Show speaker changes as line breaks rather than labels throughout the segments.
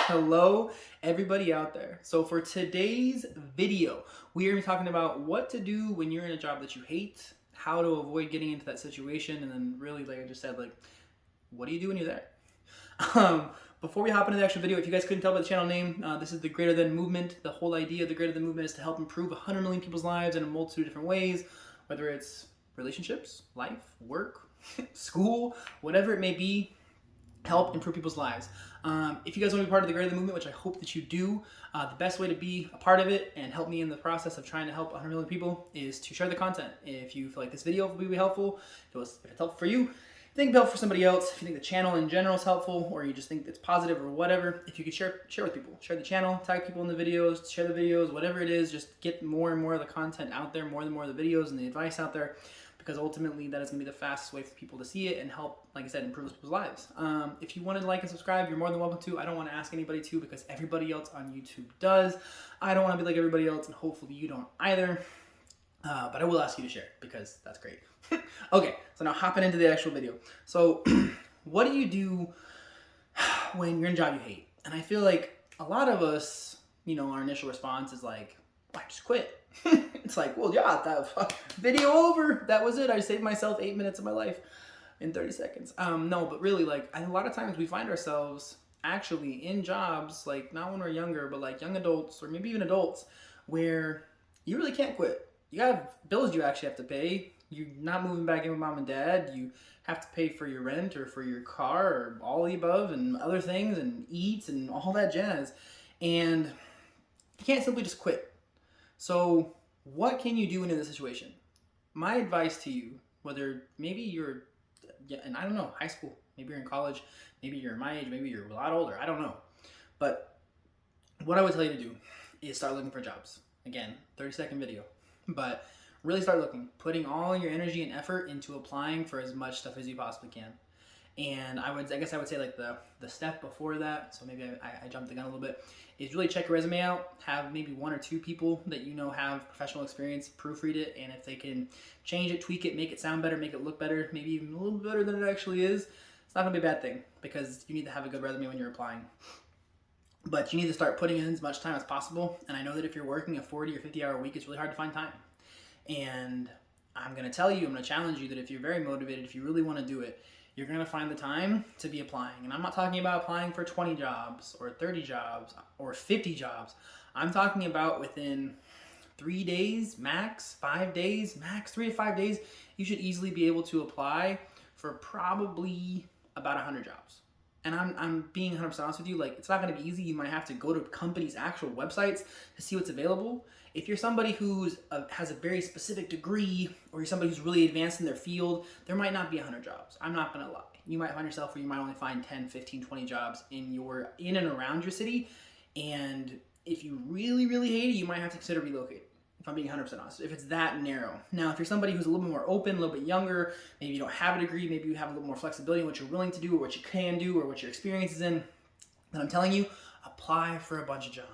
Hello, everybody out there. So for today's video, we are going to be talking about what to do when you're in a job that you hate, how to avoid getting into that situation, and then really, like I just said, like, what do you do when you're there? Before we hop into the actual video, if you guys couldn't tell by the channel name, this is the Greater Than Movement. The whole idea of the Greater Than Movement is to help improve 100 million people's lives in a multitude of different ways, whether it's relationships, life, work, school, whatever it may be. Help improve people's lives. If you guys want to be part of the Greater Than Movement, which I hope that you do, the best way to be a part of it and help me in the process of trying to help 100 million people is to share the content. If you feel like this video will be helpful, if it's helpful for you, think it's helpful for somebody else, if you think the channel in general is helpful, or you just think it's positive or whatever, if you could share with people. Share the channel, tag people in the videos, share the videos, whatever it is, just get more and more of the content out there, more and more of the videos and the advice out there, because ultimately that is going to be the fastest way for people to see it and help, like I said, improve people's lives. If you wanted to like and subscribe, you're more than welcome to. I don't want to ask anybody to because everybody else on YouTube does. I don't want to be like everybody else, and hopefully you don't either. But I will ask you to share because that's great. Okay, so now hopping into the actual video. So what do you do when you're in a job you hate? And I feel like a lot of us, our initial response is like, I just quit. It's like, well, yeah, that video over. That was it. I saved myself 8 minutes of my life in 30 seconds. No, but really, like, a lot of times we find ourselves actually in jobs, like, not when we're younger, but like young adults or maybe even adults, where you really can't quit. You have bills you actually have to pay. You're not moving back in with mom and dad. You have to pay for your rent or for your car or all the above and other things and eat and all that jazz. And you can't simply just quit. So what can you do in this situation? My advice to you, whether maybe you're, and I don't know, high school, maybe you're in college, maybe you're my age, maybe you're a lot older, I don't know. But what I would tell you to do is start looking for jobs. Again, 30-second video. But really start looking, putting all your energy and effort into applying for as much stuff as you possibly can. And I guess I would say like the step before that, so maybe I jumped the gun a little bit, is really check your resume out, have maybe 1 or 2 people that you know have professional experience, proofread it, and if they can change it, tweak it, make it sound better, make it look better, maybe even a little better than it actually is, it's not gonna be a bad thing because you need to have a good resume when you're applying. But you need to start putting in as much time as possible, and I know that if you're working a 40 or 50 hour week, it's really hard to find time. And I'm gonna tell you, I'm gonna challenge you that if you're very motivated, if you really wanna do it, you're going to find the time to be applying. And I'm not talking about applying for 20 jobs or 30 jobs or 50 jobs. I'm talking about within 3 days, max, 5 days, max 3 to 5 days, you should easily be able to apply for probably about 100 jobs. And I'm being 100% honest with you, like, it's not going to be easy. You might have to go to companies' actual websites to see what's available. If you're somebody who has a very specific degree, or you're somebody who's really advanced in their field, there might not be 100 jobs. I'm not going to lie. You might find yourself where you might only find 10, 15, 20 jobs in and around your city. And if you really, really hate it, you might have to consider relocating, if I'm being 100% honest, if it's that narrow. Now, if you're somebody who's a little bit more open, a little bit younger, maybe you don't have a degree, maybe you have a little more flexibility in what you're willing to do or what you can do or what your experience is in, then I'm telling you, apply for a bunch of jobs.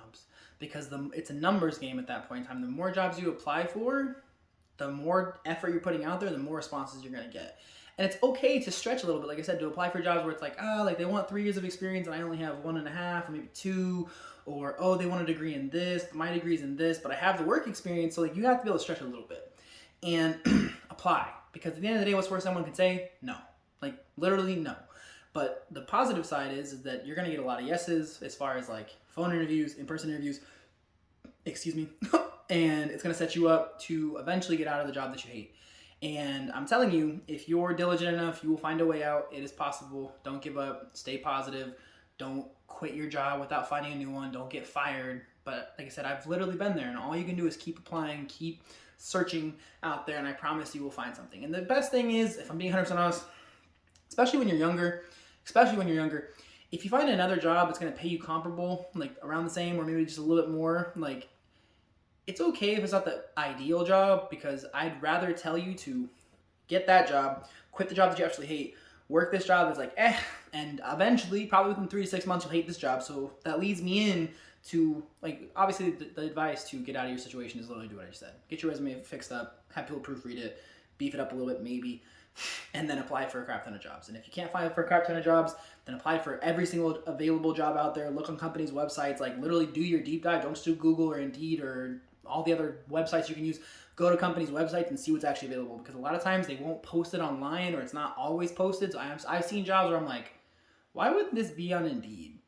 Because it's a numbers game at that point in time. The more jobs you apply for, the more effort you're putting out there, the more responses you're going to get. And it's okay to stretch a little bit, like I said, to apply for jobs where it's like, like they want 3 years of experience and I only have 1.5 or maybe 2, or they want a degree in this, but my degree's in this, but I have the work experience, so like you have to be able to stretch it a little bit and apply. Because at the end of the day, what's worse someone can say? No. Like literally no. But the positive side is that you're going to get a lot of yeses as far as like phone interviews, in-person interviews, and it's going to set you up to eventually get out of the job that you hate. And I'm telling you, if you're diligent enough, you will find a way out. It is possible. Don't give up. Stay positive. Don't quit your job without finding a new one. Don't get fired. But like I said, I've literally been there, and all you can do is keep applying, keep searching out there, and I promise you will find something. And the best thing is, if I'm being 100% honest, especially when you're younger, if you find another job that's going to pay you comparable, like around the same or maybe just a little bit more, like it's okay if it's not the ideal job, because I'd rather tell you to get that job, quit the job that you actually hate, work this job that's like and eventually, probably within 3 to 6 months, you'll hate this job. So that leads me in to, like, obviously the advice to get out of your situation is literally do what I just said. Get your resume fixed up, have people proofread it, beef it up a little bit maybe, and then apply for a crap ton of jobs. And if you can't apply for a crap ton of jobs, then apply for every single available job out there. Look on companies' websites, like literally do your deep dive. Don't just do Google or Indeed or all the other websites you can use. Go to companies' websites and see what's actually available, because a lot of times they won't post it online, or it's not always posted. So I've seen jobs where I'm like, why wouldn't this be on Indeed?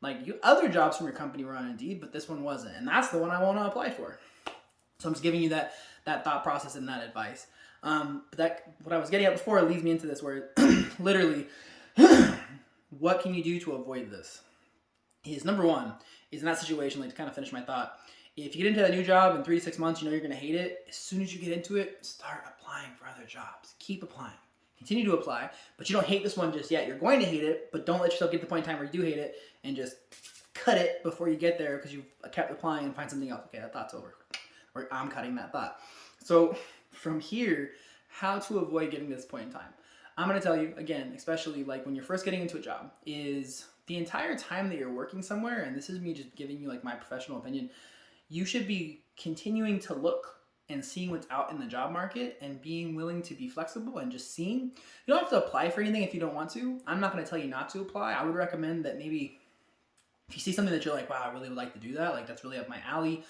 Like, other jobs from your company were on Indeed, but this one wasn't, and that's the one I want to apply for. So I'm just giving you that thought process and that advice. But what I was getting at before leads me into this, where literally, what can you do to avoid this? Is number one, is in that situation, like to kind of finish my thought, if you get into that new job in 3 to 6 months, you know you're going to hate it. As soon as you get into it, start applying for other jobs. Keep applying. Continue to apply, but you don't hate this one just yet. You're going to hate it, but don't let yourself get to the point in time where you do hate it and just cut it before you get there because you've kept applying and find something else. Okay, that thought's over. Or I'm cutting that thought. So from here, how to avoid getting to this point in time. I'm going to tell you, again, especially like when you're first getting into a job, is the entire time that you're working somewhere, and this is me just giving you like my professional opinion, you should be continuing to look and seeing what's out in the job market and being willing to be flexible and just seeing. You don't have to apply for anything if you don't want to. I'm not going to tell you not to apply. I would recommend that maybe if you see something that you're like, wow, I really would like to do that, like that's really up my alley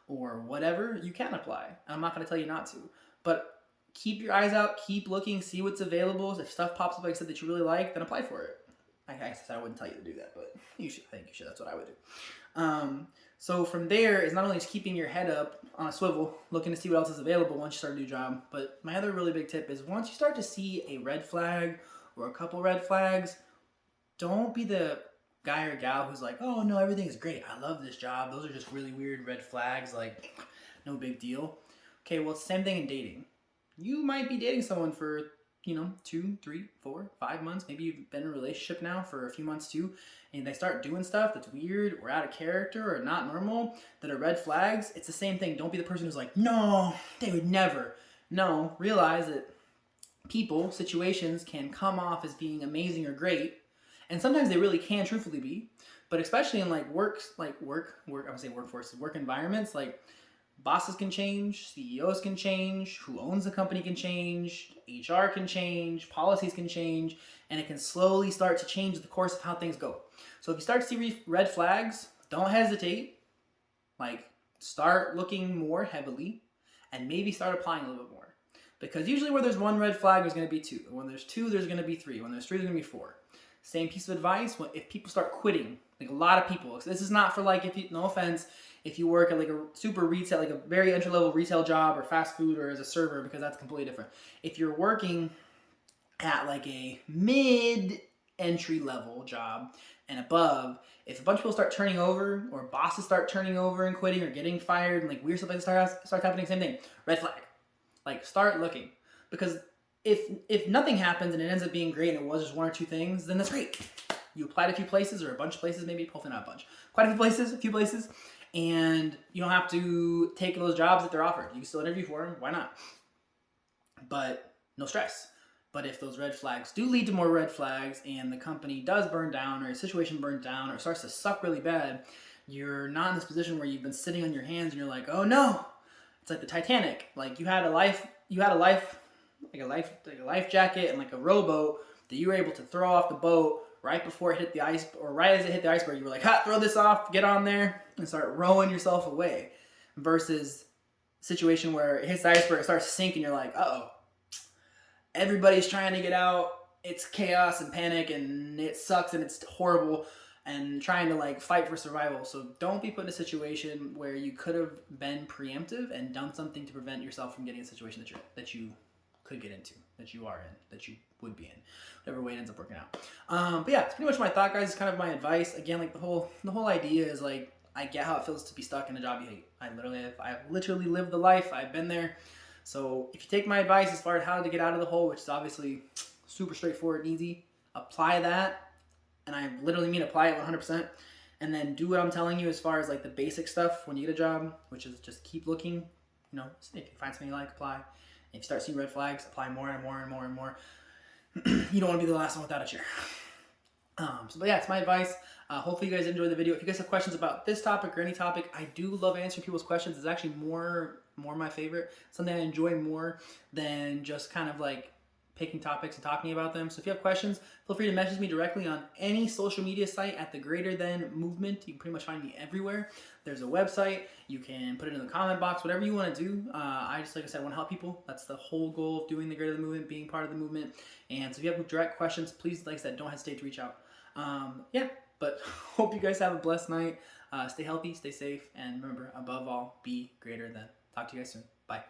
or whatever, you can apply. And I'm not going to tell you not to. But keep your eyes out, keep looking, see what's available. If stuff pops up, like I said, that you really like, then apply for it. I guess I wouldn't tell you to do that, but you should. I think you should. That's what I would do. So from there is not only just keeping your head up on a swivel, looking to see what else is available once you start a new job, but my other really big tip is once you start to see a red flag or a couple red flags, don't be the guy or gal who's like, oh no, everything is great. I love this job. Those are just really weird red flags. Like, no big deal. Okay, well, it's the same thing in dating. You might be dating someone for 2, 3, 4, 5 months. Maybe you've been in a relationship now for a few months too, and they start doing stuff that's weird or out of character or not normal that are red flags. It's the same thing. Don't be the person who's like, no, they would never. No, realize that people, situations can come off as being amazing or great, and sometimes they really can truthfully be, but especially in like work, I would say workforce, work environments, like bosses can change, CEOs can change, who owns the company can change, HR can change, policies can change, and it can slowly start to change the course of how things go. So if you start to see red flags, don't hesitate. Like, start looking more heavily and maybe start applying a little bit more. Because usually where there's one red flag, there's going to be 2. When there's 2, there's going to be 3. When there's 3, there's going to be 4. Same piece of advice, if people start quitting, like a lot of people, this is not for like, if you, no offense, if you work at like a super retail, like a very entry-level retail job or fast food or as a server, because that's completely different. If you're working at like a mid-entry level job and above, if a bunch of people start turning over or bosses start turning over and quitting or getting fired and like weird stuff like that starts happening, same thing, red flag. Like, start looking. Because if nothing happens and it ends up being great and it was just 1 or 2 things, then that's great. You applied a few places or a bunch of places, maybe, hopefully not a bunch. Quite a few places, and you don't have to take those jobs that they're offered. You can still interview for them, why not? But no stress. But if those red flags do lead to more red flags and the company does burn down or a situation burns down or starts to suck really bad, you're not in this position where you've been sitting on your hands and you're like, oh no. It's like the Titanic. Like, you had a life jacket and like a rowboat that you were able to throw off the boat right before it hit the ice, or right as it hit the iceberg. You were like, throw this off, get on there, and start rowing yourself away. Versus a situation where it hits the iceberg, it starts to sink, and you're like, uh-oh. Everybody's trying to get out. It's chaos and panic, and it sucks, and it's horrible, and trying to like fight for survival. So don't be put in a situation where you could have been preemptive and done something to prevent yourself from getting a situation that you could get into, that you are in, that you would be in, whatever way it ends up working out. But yeah, it's pretty much my thought, guys. It's kind of my advice. Again, like the whole idea is like, I get how it feels to be stuck in a job you hate. I've literally lived the life. I've been there. So if you take my advice as far as how to get out of the hole, which is obviously super straightforward and easy, apply that. And I literally mean apply it 100%. And then do what I'm telling you as far as like the basic stuff when you get a job, which is just keep looking. If you find something you like, apply. If you start seeing red flags, apply more and more and more and more. You don't want to be the last one without a chair. But yeah, it's my advice. Hopefully you guys enjoyed the video. If you guys have questions about this topic or any topic, I do love answering people's questions. It's actually more my favorite. Something I enjoy more than just kind of like picking topics and talking about them. So if you have questions, feel free to message me directly on any social media site at the Greater Than Movement. You can pretty much find me everywhere. There's a website. You can put it in the comment box, whatever you want to do. I just, like I said, want to help people. That's the whole goal of doing the Greater Than Movement, being part of the movement. And so if you have direct questions, please, like I said, don't hesitate to reach out. Yeah, but hope you guys have a blessed night. Stay healthy, stay safe, and remember, above all, be greater than. Talk to you guys soon. Bye.